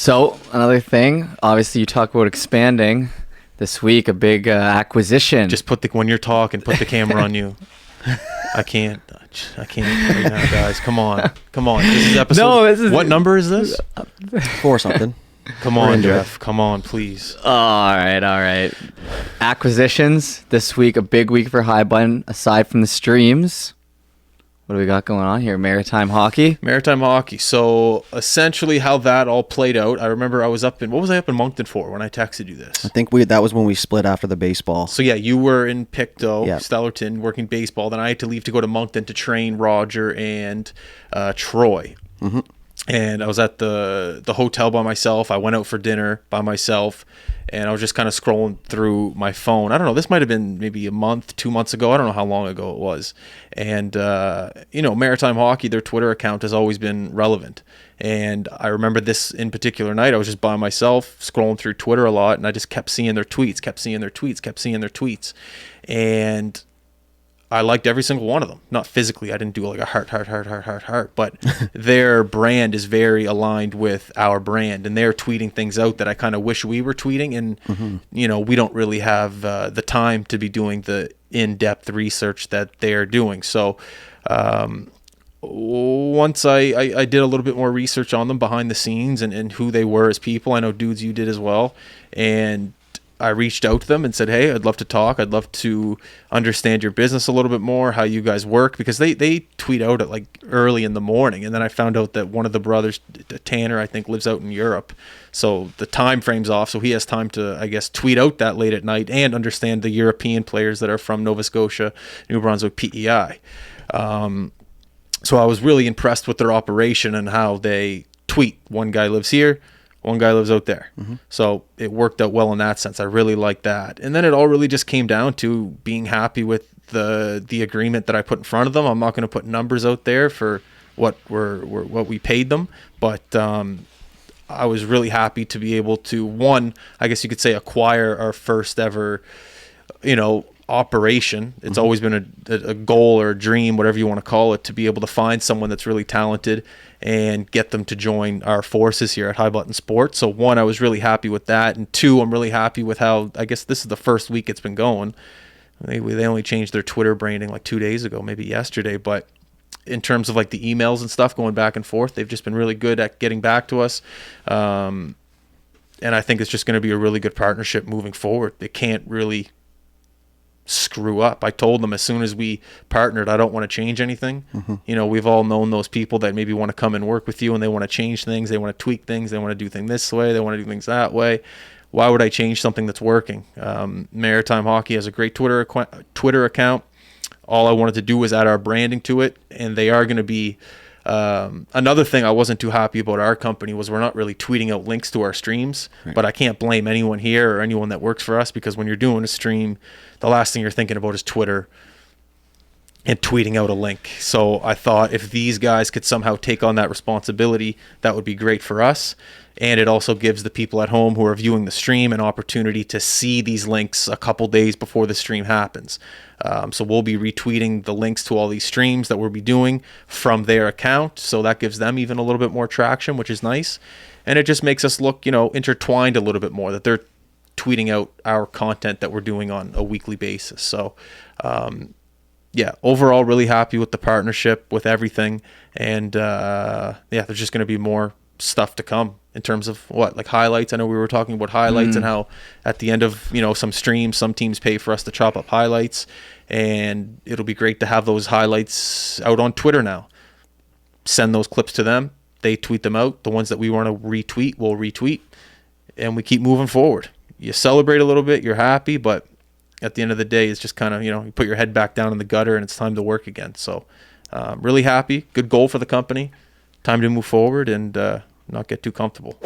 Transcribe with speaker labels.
Speaker 1: So another thing, obviously you talk about expanding this week, a big acquisition.
Speaker 2: Just when you're talking, put the camera on you. I can't right now, guys. Come on. This is episode.
Speaker 1: No, this is
Speaker 2: what number is this?
Speaker 3: 4 something.
Speaker 2: Come on, Jeff. Come on, please.
Speaker 1: All right. Acquisitions this week, a big week for High Button. Aside from the streams, what do we got going on here? Maritime Hockey.
Speaker 2: So essentially, how that all played out. I remember I was up in Moncton for when I texted you this.
Speaker 3: I think that was when we split after the baseball.
Speaker 2: So yeah, you were in Pictou,
Speaker 3: Yep.
Speaker 2: Stellarton, working baseball. Then I had to leave to go to Moncton to train Roger and Troy.
Speaker 3: Mm-hmm.
Speaker 2: And I was at the hotel by myself. I went out for dinner by myself, and I was just kind of scrolling through my phone. I don't know. This might have been maybe a month, 2 months ago. I don't know how long ago it was. And, Maritime Hockey, their Twitter account has always been relevant. And I remember this in particular night. I was just by myself scrolling through Twitter a lot, and I just kept seeing their tweets. And I liked every single one of them. Not physically. I didn't do like a heart. But their brand is very aligned with our brand. And they're tweeting things out that I kind of wish we were tweeting. And, we don't really have the time to be doing the in-depth research that they're doing. So once I did a little bit more research on them behind the scenes and who they were as people, I know, dudes, you did as well. And I reached out to them and said, hey, I'd love to talk. I'd love to understand your business a little bit more, how you guys work, because they tweet out at like early in the morning. And then I found out that one of the brothers, Tanner, I think lives out in Europe. So the time frame's off. So he has time to, I guess, tweet out that late at night and understand the European players that are from Nova Scotia, New Brunswick, PEI. So I was really impressed with their operation and how they tweet. One guy lives here. One guy lives out there. Mm-hmm. So it worked out well in that sense. I really like that. And then it all really just came down to being happy with the agreement that I put in front of them. I'm not going to put numbers out there for what we paid them, but I was really happy to be able to, one, I guess you could say, acquire our first ever, operation. It's always been a goal or a dream, whatever you want to call it, to be able to find someone that's really talented and get them to join our forces here at High Button Sports. So one, I was really happy with that. And two, I'm really happy with how, I guess this is the first week it's been going. They only changed their Twitter branding like 2 days ago, maybe yesterday. But in terms of like the emails and stuff going back and forth, they've just been really good at getting back to us. And I think it's just going to be a really good partnership moving forward. It can't really screw up. I told them as soon as we partnered, I don't want to change anything. Mm-hmm. We've all known those people that maybe want to come and work with you and they want to change things, they want to tweak things, they want to do things this way, they want to do things that way. Why would I change something that's working? Maritime Hockey has a great Twitter account. All I wanted to do was add our branding to it, and they are going to be another thing I wasn't too happy about our company was we're not really tweeting out links to our streams, right. But I can't blame anyone here or anyone that works for us, because when you're doing a stream, the last thing you're thinking about is Twitter and tweeting out a link. So I thought if these guys could somehow take on that responsibility, that would be great for us. And it also gives the people at home who are viewing the stream an opportunity to see these links a couple days before the stream happens. So we'll be retweeting the links to all these streams that we'll be doing from their account. So that gives them even a little bit more traction, which is nice. And it just makes us look, intertwined a little bit more, that they're tweeting out our content that we're doing on a weekly basis. So, overall, really happy with the partnership, with everything. And there's just going to be more stuff to come in terms of like highlights. I know we were talking about highlights and how at the end of some streams, some teams pay for us to chop up highlights, and it'll be great to have those highlights out on Twitter now. Send those clips to them, they tweet them out. The ones that we want to retweet, we'll retweet, and we keep moving forward. You celebrate a little bit, you're happy, but at the end of the day, it's just kind of, you put your head back down in the gutter and it's time to work again. So really happy. Good goal for the company. Time to move forward and not get too comfortable.